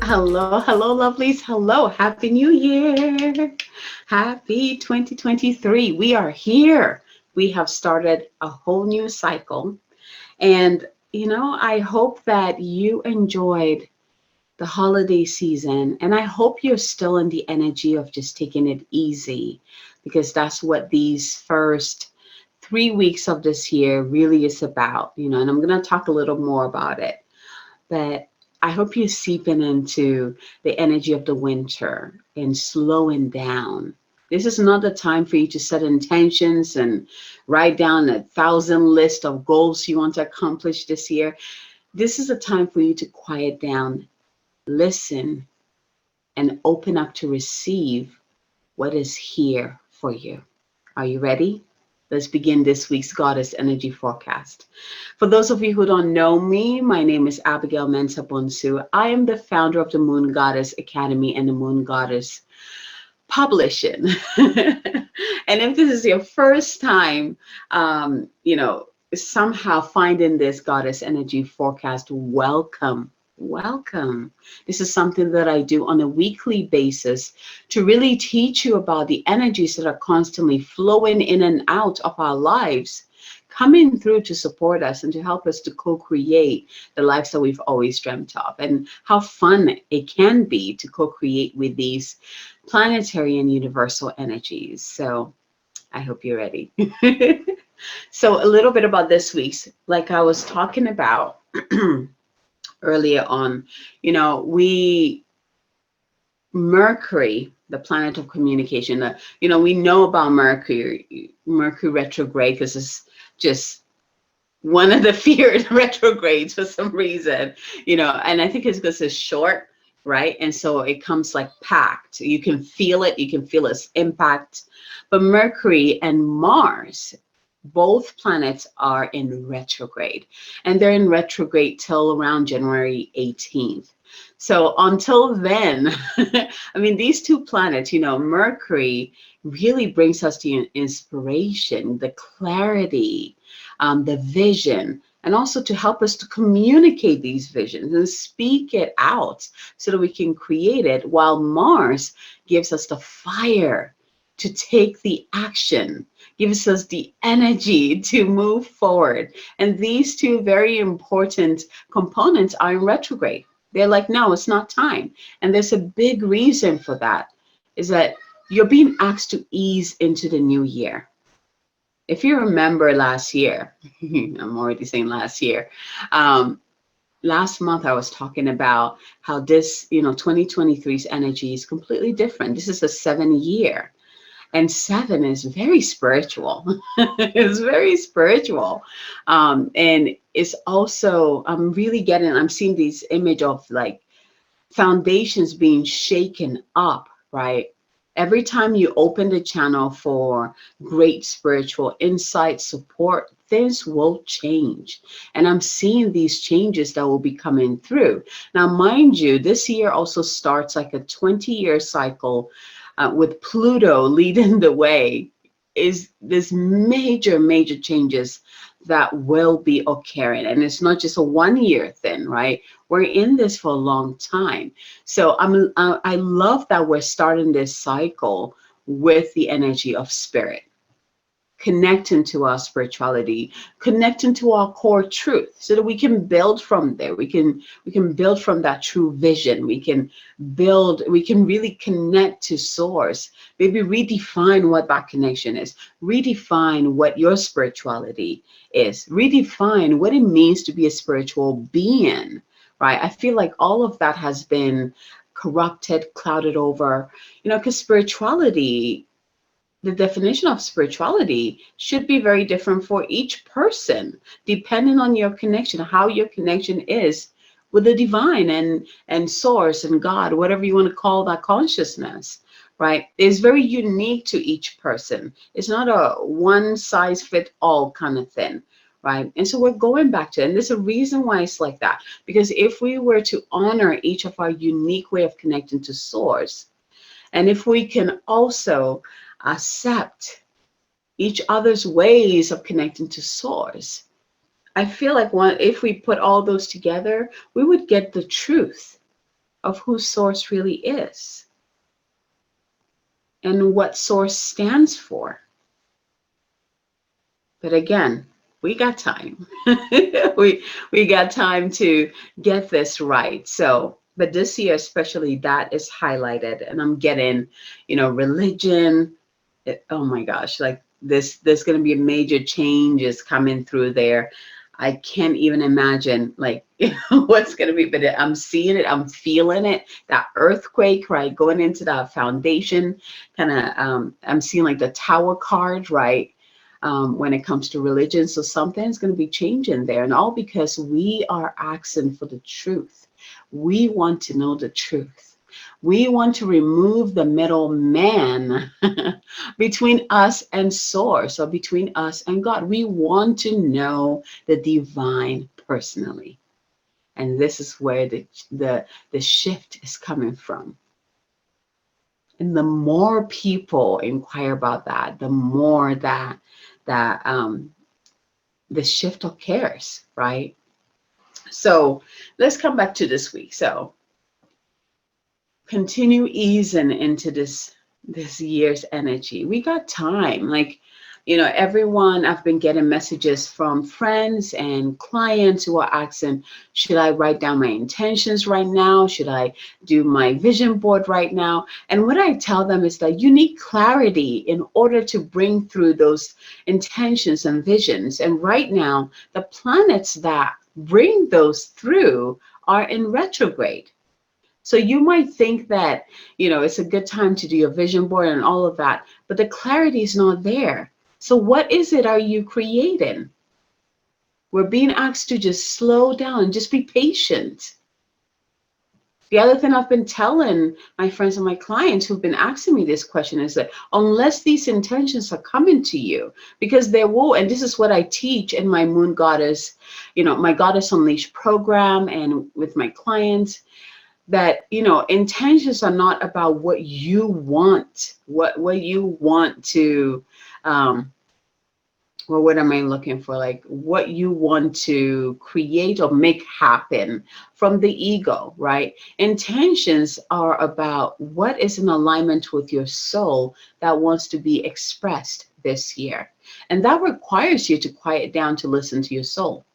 Hello, hello, lovelies. Hello, Happy New Year. Happy 2023. We are here. We have started a whole new cycle. And, I hope that you enjoyed the holiday season. And I hope you're still in the energy of just taking it easy, because that's what these first 3 weeks of this year really is about, and I'm going to talk a little more about it. But I hope you're seeping into the energy of the winter and slowing down. This is not the time for you to set intentions and write down 1,000 list of goals you want to accomplish this year. This is a time for you to quiet down, listen, and open up to receive what is here for you. Are you ready? Let's begin this week's Goddess Energy Forecast. For those of you who don't know me, my name is Abigail Mensah Bonsu. I am the founder of the Moon Goddess Academy and the Moon Goddess Publishing. And if this is your first time, somehow finding this Goddess Energy Forecast, welcome. Welcome. This is something that I do on a weekly basis to really teach you about the energies that are constantly flowing in and out of our lives, coming through to support us and to help us to co-create the lives that we've always dreamt of, and how fun it can be to co-create with these planetary and universal energies. So I hope you're ready. So a little bit about this week's, like I was talking about earlier on, we Mercury, the planet of communication, we know about Mercury retrograde, because it's just one of the feared retrogrades for some reason, and I think it's because it's short, right? And so it comes like packed. You can feel it, you can feel its impact. But Mercury and Mars, both planets are in retrograde, and they're in retrograde till around January 18th. So until then, I mean, these two planets, Mercury really brings us the inspiration, the clarity, the vision, and also to help us to communicate these visions and speak it out so that we can create it, while Mars gives us the fire to take the action, gives us the energy to move forward. And these two very important components are in retrograde. They're like, no, it's not time. And there's a big reason for that, is that you're being asked to ease into the new year. If you remember last year, I'm already saying last year, last month I was talking about how this, 2023's energy is completely different. This is a 7 year. And 7 is very spiritual. It's very spiritual. And it's also, I'm seeing this image of like foundations being shaken up, right? Every time you open the channel for great spiritual insight, support, things will change. And I'm seeing these changes that will be coming through. Now, mind you, this year also starts like a 20-year cycle with Pluto leading the way. Is this major changes that will be occurring, and it's not just a 1 year thing, right? We're in this for a long time. So I love that we're starting this cycle with the energy of spirit, connecting to our spirituality, connecting to our core truth, so that we can build from there. We can build from that true vision. We can really connect to source. Maybe redefine what that connection is. Redefine what your spirituality is. Redefine what it means to be a spiritual being, right? I feel like all of that has been corrupted, clouded over, because spirituality, the definition of spirituality should be very different for each person, depending on your connection, how your connection is with the divine and source and God, whatever you want to call that consciousness, right? It's very unique to each person. It's not a one size fit all kind of thing, right? And so we're going back to it. And there's a reason why it's like that, because if we were to honor each of our unique way of connecting to source, and if we can also accept each other's ways of connecting to source, I feel like if we put all those together, we would get the truth. of who source really is and what source stands for. But again, we got time. we got time to get this right. So, but this year especially, that is highlighted, and I'm getting, religion. Oh my gosh, like this, there's going to be major changes coming through there. I can't even imagine like what's going to be, but I'm seeing it, I'm feeling it. That earthquake, right, going into that foundation, kind of. I'm seeing like the Tower card, right, when it comes to religion. So something's going to be changing there, and all because we are asking for the truth. We want to know the truth. We want to remove the middleman between us and source, or between us and God. We want to know the divine personally. And this is where the shift is coming from. And the more people inquire about that, the more that the shift occurs, right? So let's come back to this week. So continue easing into this year's energy. We got time. Like, everyone, I've been getting messages from friends and clients who are asking, should I write down my intentions right now? Should I do my vision board right now? And what I tell them is that you need clarity in order to bring through those intentions and visions. And right now, the planets that bring those through are in retrograde. So you might think that, it's a good time to do your vision board and all of that, but the clarity is not there. So what is it are you creating? We're being asked to just slow down, just be patient. The other thing I've been telling my friends and my clients who've been asking me this question is that unless these intentions are coming to you, because there will, and this is what I teach in my Moon Goddess, my Goddess Unleashed program and with my clients, that intentions are not about what you want, what you want to what am I looking for, like what you want to create or make happen from the ego, right? Intentions are about what is in alignment with your soul that wants to be expressed this year, and that requires you to quiet down to listen to your soul.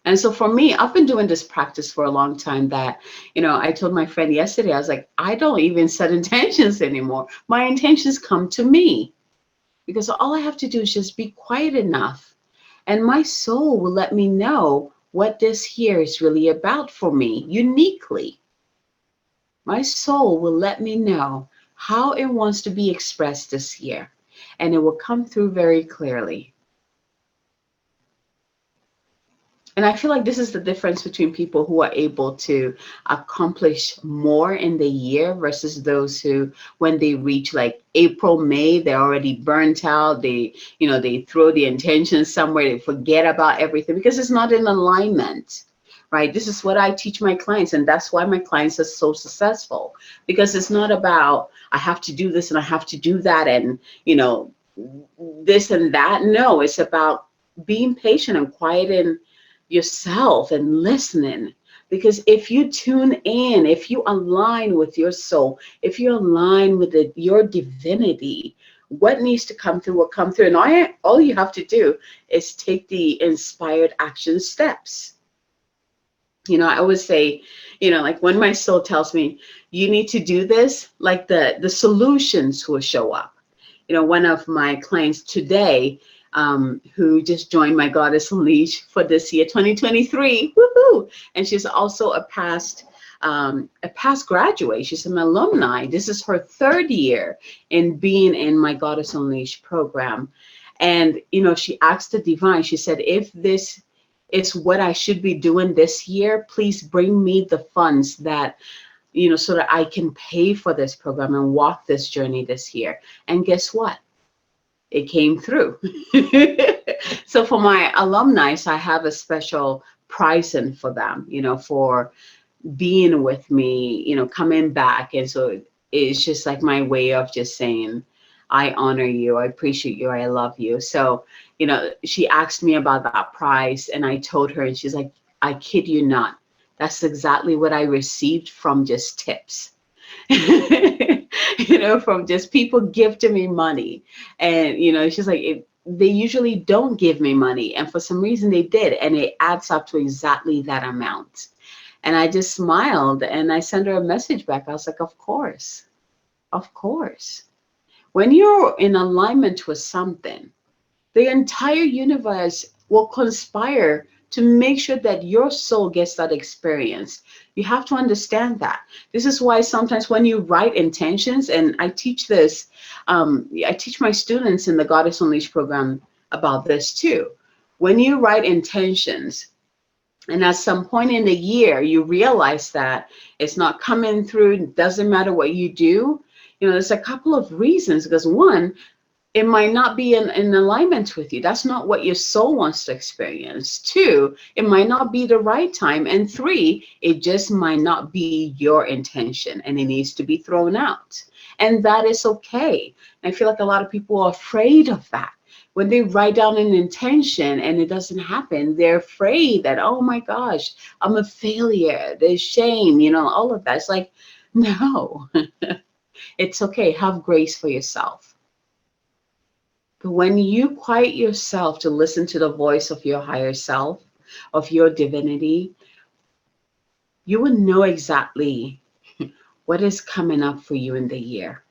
And so for me, I've been doing this practice for a long time that, I told my friend yesterday, I was like, I don't even set intentions anymore. My intentions come to me because all I have to do is just be quiet enough. And my soul will let me know what this year is really about for me uniquely. My soul will let me know how it wants to be expressed this year. And it will come through very clearly. And I feel like this is the difference between people who are able to accomplish more in the year versus those who, when they reach like April, May, they're already burnt out. They throw the intentions somewhere. They forget about everything because it's not in alignment, right? This is what I teach my clients. And that's why my clients are so successful, because it's not about, I have to do this and I have to do that and, this and that. No, it's about being patient and quieting yourself and listening. Because if you tune in, if you align with your soul, if you align with your divinity, what needs to come through will come through. And all you have to do is take the inspired action steps. I always say, like when my soul tells me, you need to do this, like the solutions will show up. One of my clients today, who just joined my Goddess Unleashed for this year, 2023, woohoo! And she's also a past graduate. She's an alumni. This is her third year in being in my Goddess Unleashed program. And, she asked the divine, she said, if this is what I should be doing this year, please bring me the funds that, so that I can pay for this program and walk this journey this year. And guess what? It came through. So for my alumni, I have a special pricing for them, for being with me, coming back. And so it's just like my way of just saying, I honor you, I appreciate you, I love you. So, she asked me about that price and I told her, and she's like, I kid you not, That's exactly what I received from just tips. From just people gifting me money. And, it's just like, they usually don't give me money. And for some reason they did. And it adds up to exactly that amount. And I just smiled and I sent her a message back. I was like, of course. Of course. When you're in alignment with something, the entire universe will conspire to make sure that your soul gets that experience. You have to understand that. This is why sometimes when you write intentions, and I teach this, I teach my students in the Goddess Unleashed program about this too. When you write intentions, and at some point in the year, you realize that it's not coming through, it doesn't matter what you do. There's a couple of reasons, because one, it might not be in alignment with you. That's not what your soul wants to experience. Two, it might not be the right time. And three, it just might not be your intention and it needs to be thrown out. And that is okay. I feel like a lot of people are afraid of that. When they write down an intention and it doesn't happen, they're afraid that, oh my gosh, I'm a failure. There's shame, all of that. It's like, no, it's okay. Have grace for yourself. But when you quiet yourself to listen to the voice of your higher self, of your divinity, you will know exactly what is coming up for you in the year.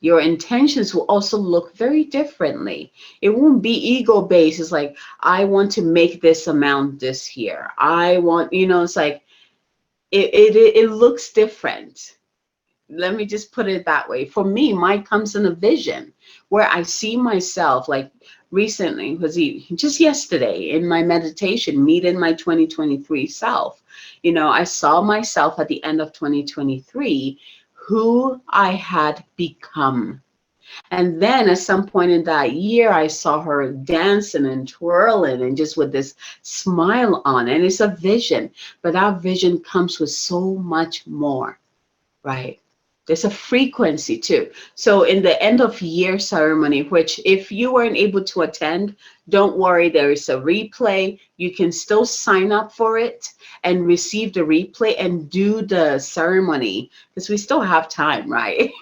Your intentions will also look very differently. It won't be ego-based. It's like, I want to make this amount this year. I want, it's like, it looks different. Let me just put it that way. For me, mine comes in a vision where I see myself, like recently, just yesterday in my meditation, meeting my 2023 self. I saw myself at the end of 2023, who I had become. And then at some point in that year, I saw her dancing and twirling and just with this smile on. And it's a vision, but that vision comes with so much more, right? There's a frequency too. So in the end of year ceremony, which if you weren't able to attend, don't worry, there is a replay. You can still sign up for it and receive the replay and do the ceremony, because we still have time, right?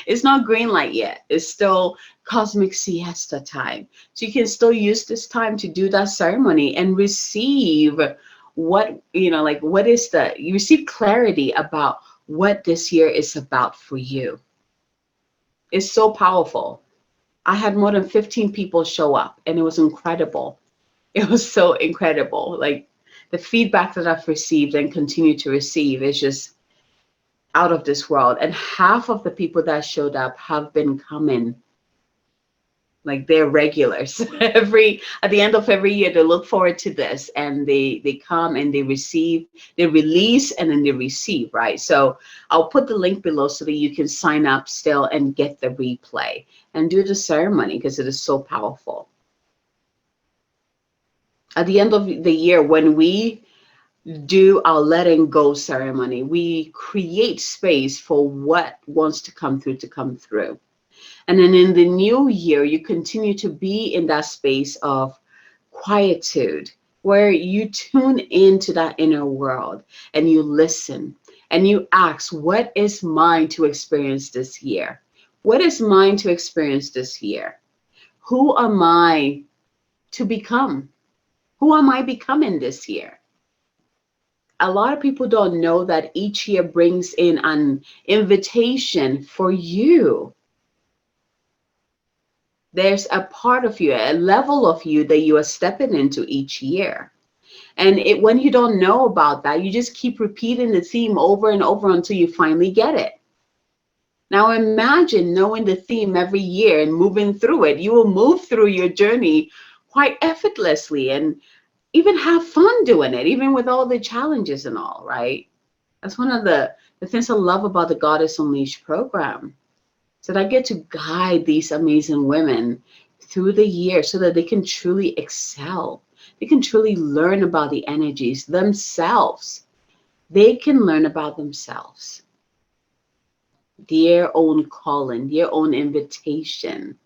It's not green light yet. It's still cosmic siesta time. So you can still use this time to do that ceremony and receive what, you receive clarity about what this year is about for you. It's so powerful. I had more than 15 people show up and it was incredible. It was so incredible. Like the feedback that I've received and continue to receive is just out of this world. And half of the people that showed up have been coming. Like they're regulars. At the end of every year, they look forward to this and they come and they receive, they release and then they receive, right? So I'll put the link below so that you can sign up still and get the replay and do the ceremony, because it is so powerful. At the end of the year, when we do our letting go ceremony, we create space for what wants to come through. And then in the new year, you continue to be in that space of quietude where you tune into that inner world and you listen and you ask, what is mine to experience this year? What is mine to experience this year? Who am I to become? Who am I becoming this year? A lot of people don't know that each year brings in an invitation for you. There's a part of you, a level of you that you are stepping into each year. And when you don't know about that, you just keep repeating the theme over and over until you finally get it. Now imagine knowing the theme every year and moving through it. You will move through your journey quite effortlessly and even have fun doing it, even with all the challenges and all, right? That's one of the things I love about the Goddess Unleashed program. So that I get to guide these amazing women through the year so that they can truly excel. They can truly learn about the energies themselves. They can learn about themselves, their own calling, their own invitation,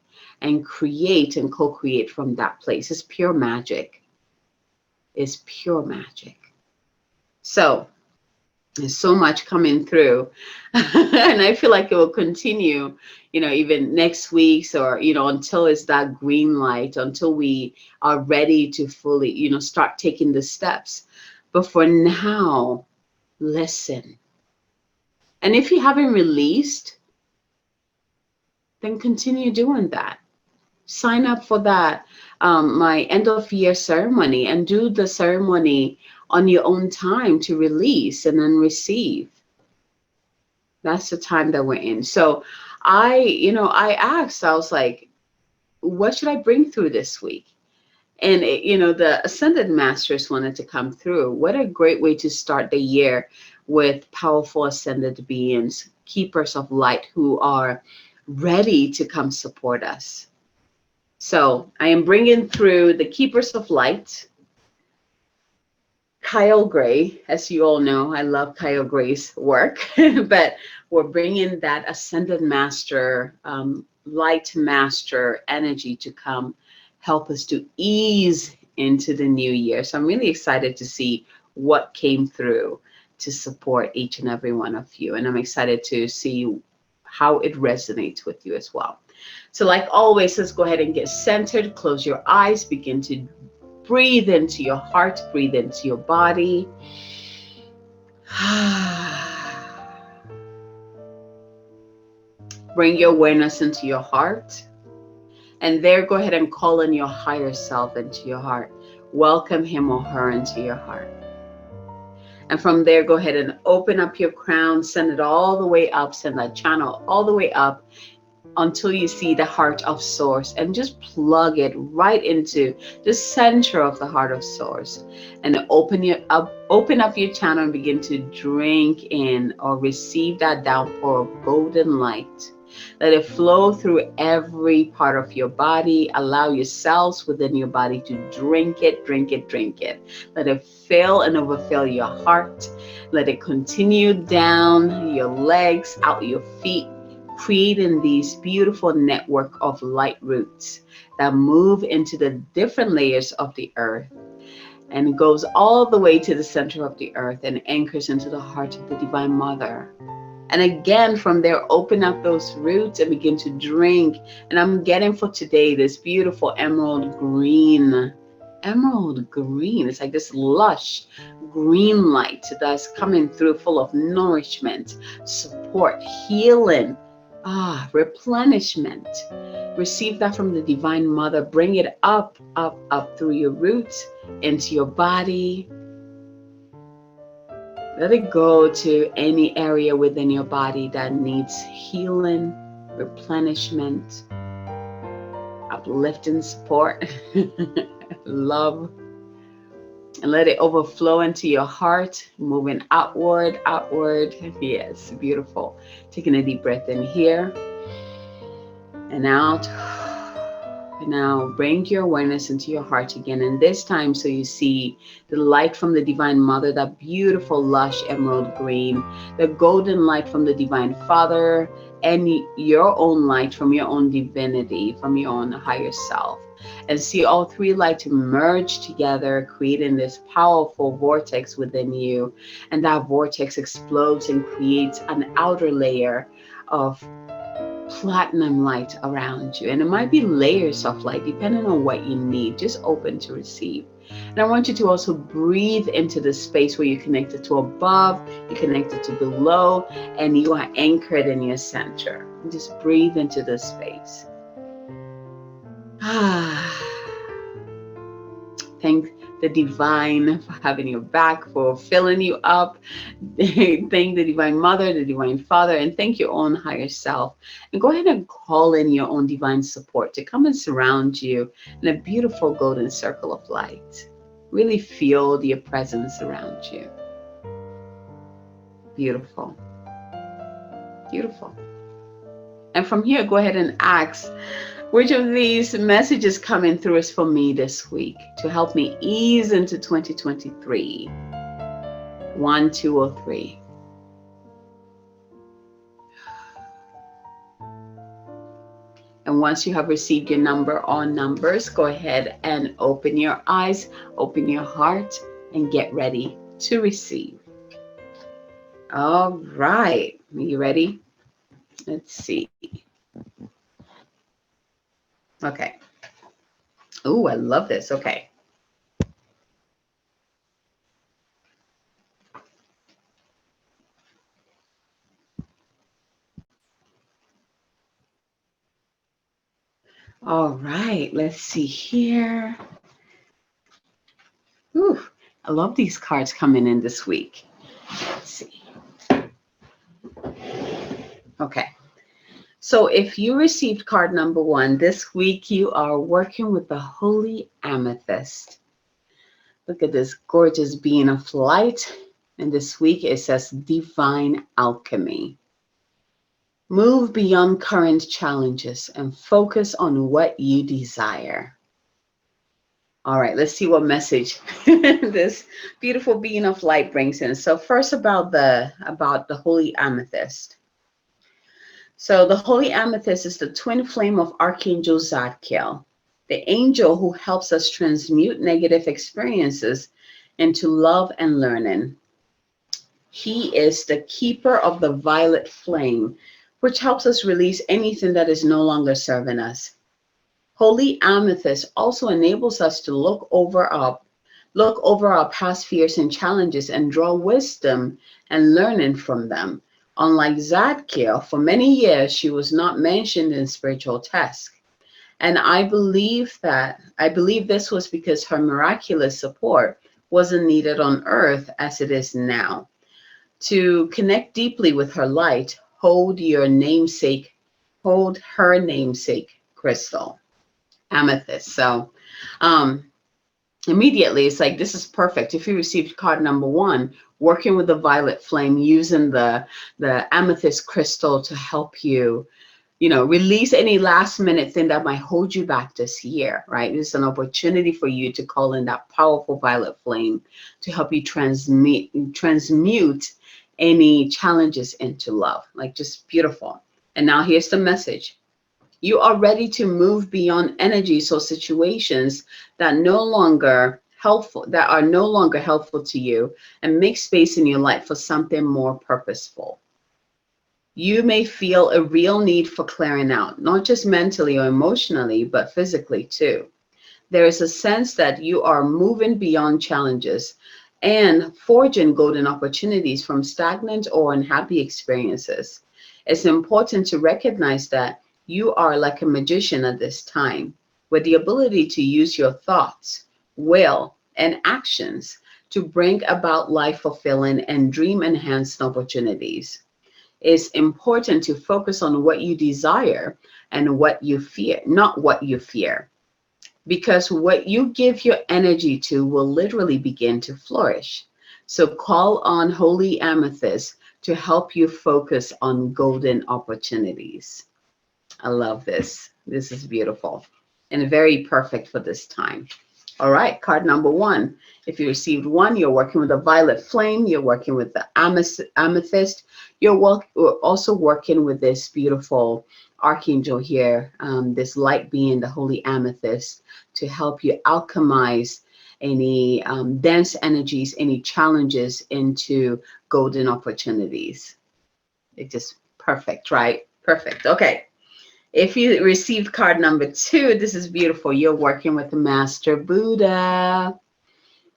and create and co-create from that place. It's pure magic. It's pure magic. So there's so much coming through. And I feel like it will continue, even next week's, or, until it's that green light, until we are ready to fully, start taking the steps. But for now, listen. And if you haven't released, then continue doing that. Sign up for that, my end of year ceremony, and do the ceremony on your own time to release and then receive. That's the time that we're in. So I asked, I was like, what should I bring through this week? And the Ascended Masters wanted to come through. What a great way to start the year, with powerful ascended beings, keepers of light, who are ready to come support us. So I am bringing through the Keepers of Light, Kyle Gray. As you all know, I love Kyle Gray's work, but we're bringing that Ascended Master, Light Master energy to come help us to ease into the new year. So I'm really excited to see what came through to support each and every one of you. And I'm excited to see how it resonates with you as well. So like always, let's go ahead and get centered. Close your eyes. Begin to breathe into your heart. Breathe into your body. Bring your awareness into your heart. And there, go ahead and call in your higher self into your heart. Welcome him or her into your heart. And from there, go ahead and open up your crown. Send it all the way up. Send that channel all the way up until you see the heart of source, and just plug it right into the center of the heart of source, and open up your channel and begin to drink in or receive that downpour of golden light. Let it flow through every part of your body. Allow your cells within your body to drink it, drink it, drink it. Let it fill and overfill your heart. Let it continue down your legs, out your feet, creating these beautiful network of light roots that move into the different layers of the earth, and it goes all the way to the center of the earth and anchors into the heart of the Divine Mother. And again, from there, open up those roots and begin to drink. And I'm getting for today this beautiful emerald green. Emerald green. It's like this lush green light that's coming through, full of nourishment, support, healing, replenishment. Receive that from the Divine Mother. Bring it up, up, up through your roots into your body. Let it go to any area within your body that needs healing, replenishment, uplifting support, love. And let it overflow into your heart, moving outward, outward. Yes, beautiful. Taking a deep breath in here and out. And now bring your awareness into your heart again. And this time, so you see the light from the Divine Mother, that beautiful, lush emerald green, the golden light from the Divine Father, and your own light from your own divinity, from your own higher self. And see all three lights merge together, creating this powerful vortex within you. And that vortex explodes and creates an outer layer of platinum light around you. And it might be layers of light, depending on what you need. Just open to receive. And I want you to also breathe into the space where you're connected to above, you're connected to below, and you are anchored in your center. And just breathe into this space. Thank the Divine for having your back, for filling you up. Thank the Divine Mother, the Divine Father, and thank your own higher self. And go ahead and call in your own divine support to come and surround you in a beautiful golden circle of light. Really feel your presence around you. Beautiful. Beautiful. And from here, go ahead and ask, which of these messages coming through is for me this week to help me ease into 2023? 1, 2, or 3. And once you have received your number or numbers, go ahead and open your eyes, open your heart, and get ready to receive. All right. Are you ready? Let's see. Okay. Oh, I love this. Okay. All right. Let's see here. Ooh, I love these cards coming in this week. Let's see. Okay. So if you received card number 1, this week you are working with the Holy Amethyst. Look at this gorgeous being of light. And this week it says Divine Alchemy. Move beyond current challenges and focus on what you desire. All right, let's see what message this beautiful being of light brings in. So first about the Holy Amethyst. So the Holy Amethyst is the twin flame of Archangel Zadkiel, the angel who helps us transmute negative experiences into love and learning. He is the keeper of the violet flame, which helps us release anything that is no longer serving us. Holy Amethyst also enables us to look over our past fears and challenges and draw wisdom and learning from them. Unlike Zadkiel, for many years she was not mentioned in spiritual texts. And I believe this was because her miraculous support wasn't needed on earth as it is now. To connect deeply with her light, hold her namesake crystal, amethyst. So immediately it's like, this is perfect. If you received card number 1, working with the violet flame, using the amethyst crystal to help you, release any last minute thing that might hold you back this year, right? It's an opportunity for you to call in that powerful violet flame to help you transmute any challenges into love. Like, just beautiful. And now here's the message. You are ready to move beyond energies or situations that are no longer helpful to you, and make space in your life for something more purposeful. You may feel a real need for clearing out, not just mentally or emotionally, but physically too. There is a sense that you are moving beyond challenges and forging golden opportunities from stagnant or unhappy experiences. It's important to recognize that you are like a magician at this time, with the ability to use your thoughts, will, and actions to bring about life-fulfilling and dream-enhancing opportunities. It's important to focus on what you desire and what you fear, not what you fear, because what you give your energy to will literally begin to flourish. So call on Holy Amethyst to help you focus on golden opportunities. I love this. This is beautiful and very perfect for this time. All right, card number 1. If you received 1, you're working with a violet flame. You're working with the amethyst. You're also working with this beautiful archangel here, this light being, the holy amethyst, to help you alchemize any dense energies, any challenges into golden opportunities. It's just perfect, right? Perfect. Okay. If you received card number 2, this is beautiful. You're working with the Master Buddha.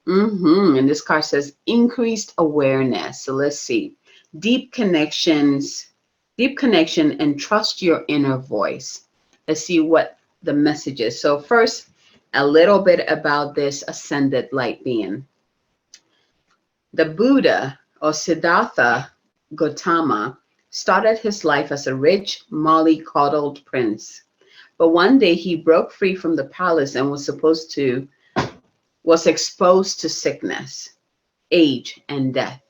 And this card says increased awareness. So let's see. Deep connection, and trust your inner voice. Let's see what the message is. So first, a little bit about this ascended light being. The Buddha, or Siddhartha Gautama, started his life as a rich, mollycoddled prince. But one day he broke free from the palace and was exposed to sickness, age, and death.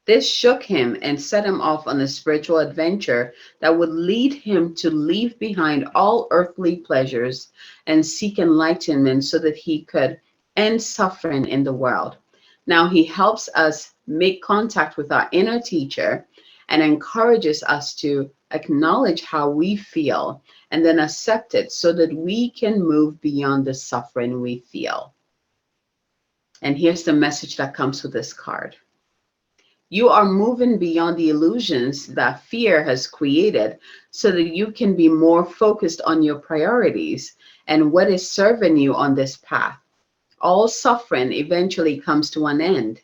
This shook him and set him off on a spiritual adventure that would lead him to leave behind all earthly pleasures and seek enlightenment so that he could end suffering in the world. Now he helps us make contact with our inner teacher and encourages us to acknowledge how we feel and then accept it so that we can move beyond the suffering we feel. And here's the message that comes with this card. You are moving beyond the illusions that fear has created so that you can be more focused on your priorities and what is serving you on this path. All suffering eventually comes to an end,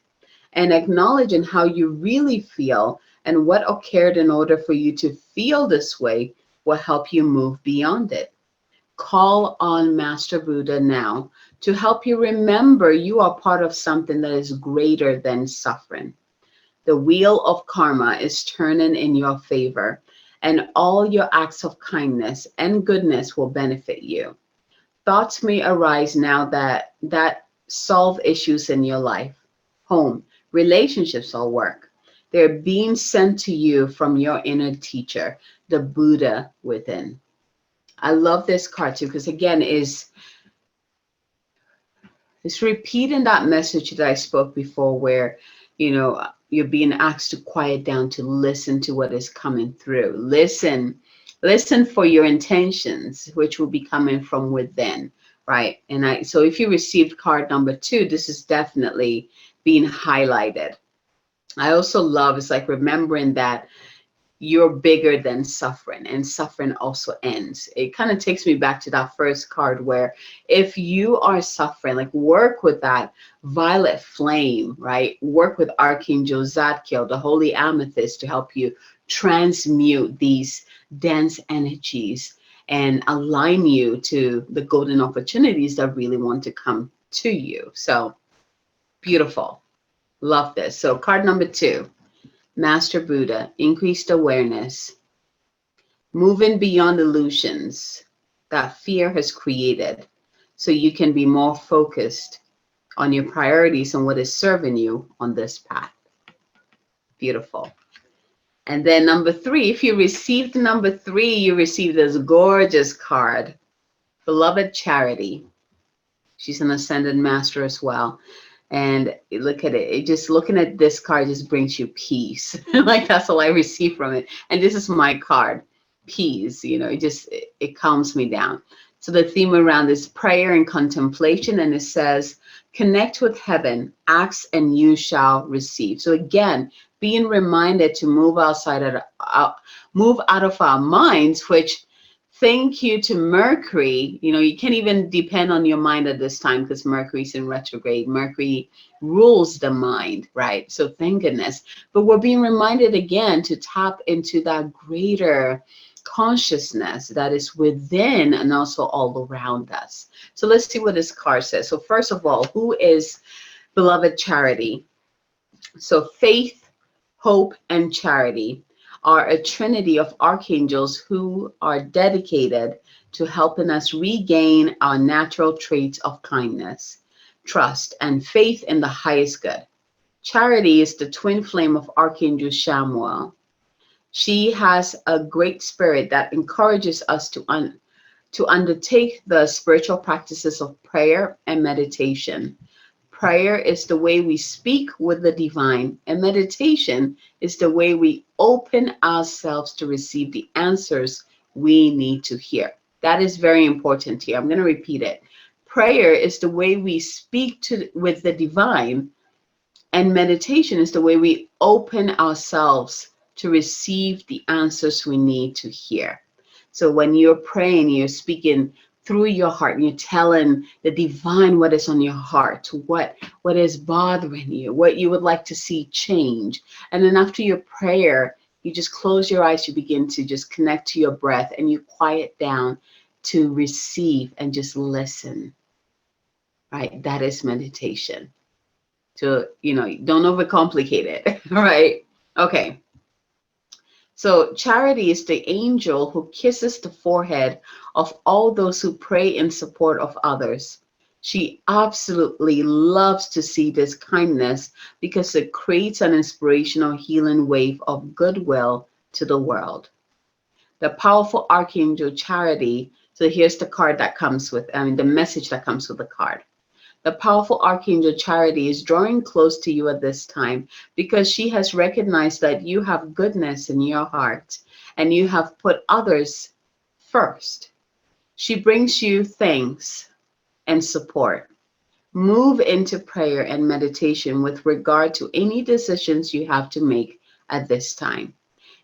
and acknowledging how you really feel and what occurred in order for you to feel this way will help you move beyond it. Call on Master Buddha now to help you remember you are part of something that is greater than suffering. The wheel of karma is turning in your favor, and all your acts of kindness and goodness will benefit you. Thoughts may arise now that solve issues in your life, home, relationships, or work. They're being sent to you from your inner teacher, the Buddha within. I love this card too, because again, it's repeating that message that I spoke before, where you're being asked to quiet down, to listen to what is coming through. Listen for your intentions, which will be coming from within, right? So if you received card number 2, this is definitely being highlighted. I also love, it's like remembering that you're bigger than suffering, and suffering also ends. It kind of takes me back to that first card, where if you are suffering, like, work with that violet flame, right? Work with Archangel Zadkiel, the holy amethyst, to help you transmute these dense energies and align you to the golden opportunities that really want to come to you. So beautiful. Love this. So card number 2. Master Buddha, increased awareness, moving beyond illusions that fear has created so you can be more focused on your priorities and what is serving you on this path. Beautiful. And then number 3, if you received number 3, you received this gorgeous card, Beloved Charity. She's an ascended master as well. And look at it. It just, looking at this card just brings you peace. Like, that's all I receive from it. And this is my card, peace. It calms me down. So the theme around is prayer and contemplation, and it says, connect with heaven, ask and you shall receive. So again, being reminded to move move out of our minds, which, thank you to Mercury. You can't even depend on your mind at this time, because Mercury's in retrograde. Mercury rules the mind, right? So thank goodness. But we're being reminded again to tap into that greater consciousness that is within and also all around us. So let's see what this card says. So first of all, who is Beloved Charity? So faith, hope, and charity are a trinity of archangels who are dedicated to helping us regain our natural traits of kindness, trust, and faith in the highest good. Charity is the twin flame of Archangel Chamuel. She has a great spirit that encourages us to undertake the spiritual practices of prayer and meditation. Prayer is the way we speak with the divine, and meditation is the way we open ourselves to receive the answers we need to hear. That is very important here. I'm going to repeat it. Prayer is the way we speak with the divine, and meditation is the way we open ourselves to receive the answers we need to hear. So when you're praying, you're speaking through your heart, and you're telling the divine what is on your heart, what is bothering you, what you would like to see change. And then after your prayer, you just close your eyes, you begin to just connect to your breath, and you quiet down to receive and just listen, right? That is meditation. So, don't overcomplicate it, right? Okay. So Charity is the angel who kisses the forehead of all those who pray in support of others. She absolutely loves to see this kindness because it creates an inspirational healing wave of goodwill to the world. The powerful Archangel Charity, so here's the card that comes with, the message that comes with the card. The powerful Archangel Charity is drawing close to you at this time because she has recognized that you have goodness in your heart and you have put others first. She brings you thanks and support, Move into prayer and meditation with regard to any decisions you have to make at this time.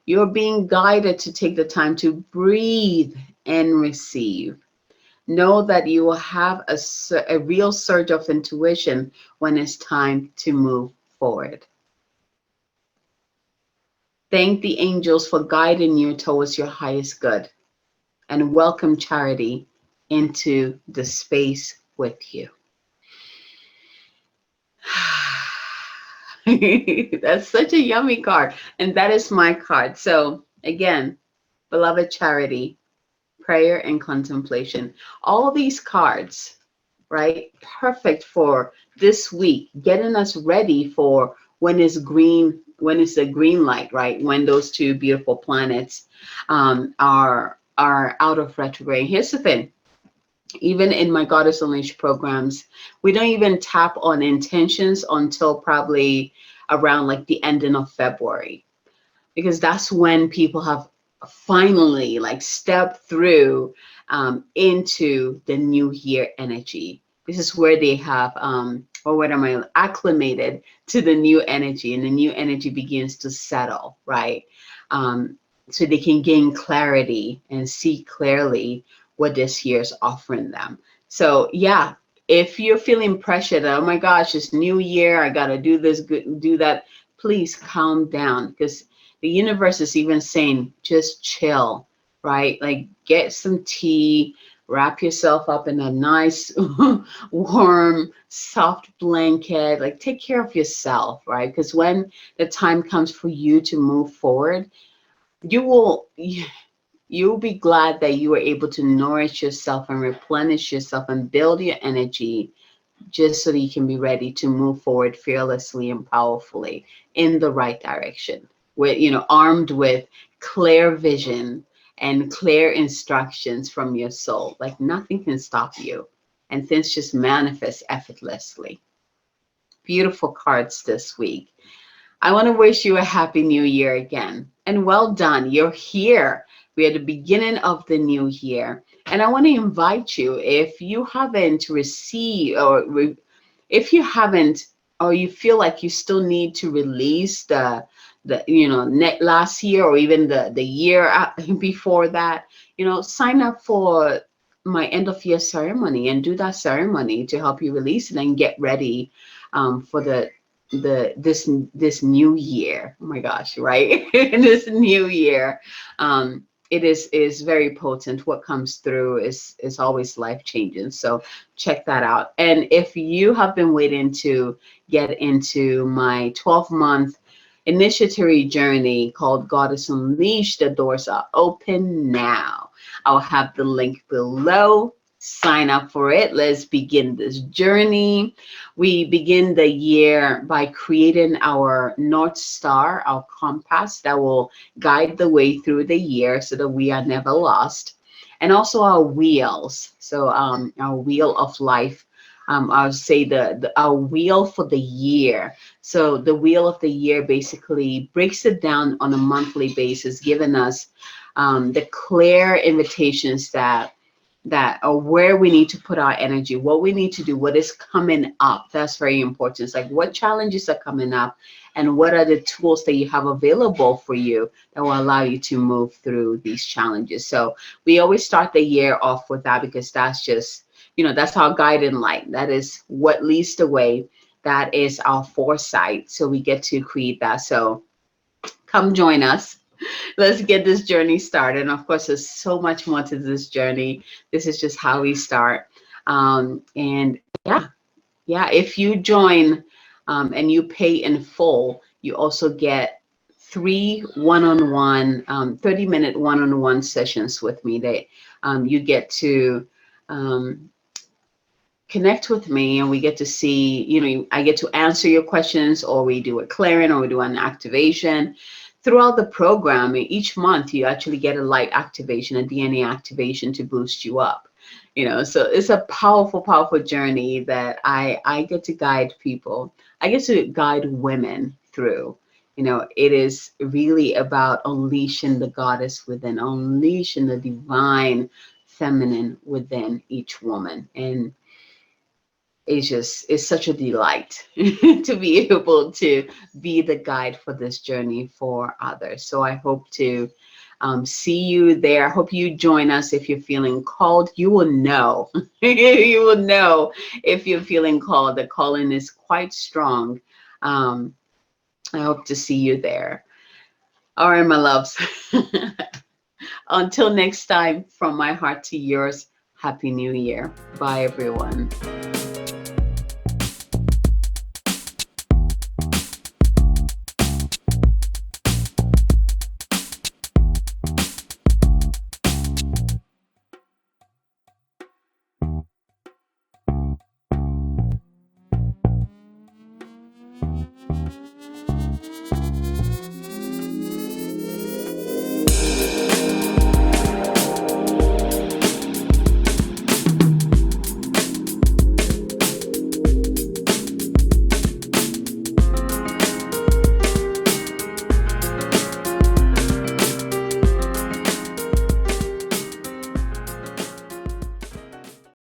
You're being guided to take the time to breathe and receive. Know that you will have a real surge of intuition when it's time to move forward. Thank the angels for guiding you towards your highest good, and welcome Charity into the space with you. That's such a yummy card. And that is my card. So again, beloved Charity, prayer and contemplation. All these cards, right? Perfect for this week, getting us ready for when it's the green light, right? When those two beautiful planets are out of retrograde. Here's the thing. Even in my Goddess Unleashed programs, we don't even tap on intentions until probably around like the ending of February, because that's when people have finally like stepped through into the new year energy. This is where they have or what am I acclimated to the new energy, and the new energy begins to settle, right? So they can gain clarity and see clearly what this year is offering them. So yeah, if you're feeling pressure that, oh my gosh, it's new year, I gotta do this, do that, please calm down, because the universe is even saying just chill, right? Like get some tea, wrap yourself up in a nice warm soft blanket, like take care of yourself, right? Because when the time comes for you to move forward, you'll be glad that you were able to nourish yourself and replenish yourself and build your energy, just so that you can be ready to move forward fearlessly and powerfully in the right direction, with, armed with clear vision and clear instructions from your soul. Like nothing can stop you, and things just manifest effortlessly. Beautiful cards this week. I want to wish you a happy new year again. And well done. You're here. We're at the beginning of the new year. And I want to invite you, if you haven't received, if you haven't, or you feel like you still need to release the last year, or even the year before that, sign up for my end of year ceremony and do that ceremony to help you release it and get ready for this new year. Oh my gosh, right? This new year. It is very potent. What comes through is always life changing. So check that out. And if you have been waiting to get into my 12-month initiatory journey called Goddess Unleashed, the doors are open now. I'll have the link below. Sign up for it. Let's begin this journey. We begin the year by creating our North Star, our compass that will guide the way through the year so that we are never lost. And also our wheels. So our wheel of life. I'll say our wheel for the year. So the wheel of the year basically breaks it down on a monthly basis, giving us the clear invitations that or where we need to put our energy, what we need to do, what is coming up. That's very important. It's like what challenges are coming up, and what are the tools that you have available for you that will allow you to move through these challenges. So we always start the year off with that, because that's just, that's our guiding light. That is what leads the way. That is our foresight. So we get to create that. So come join us. Let's get this journey started. And of course, there's so much more to this journey. This is just how we start. And if you join and you pay in full, you also get 3 one-on-one 30-minute one-on-one sessions with me. That you get to connect with me, and we get to see, I get to answer your questions, or we do a clearing, or we do an activation. Throughout the program, each month, you actually get a light activation, a DNA activation to boost you up. So it's a powerful, powerful journey that I get to guide people. I get to guide women through. It is really about unleashing the goddess within, unleashing the divine feminine within each woman. And it's such a delight to be able to be the guide for this journey for others. So I hope to see you there. I hope you join us if you're feeling called. You will know. You will know if you're feeling called. The calling is quite strong. I hope to see you there. All right, my loves. Until next time, from my heart to yours, Happy New Year. Bye, everyone.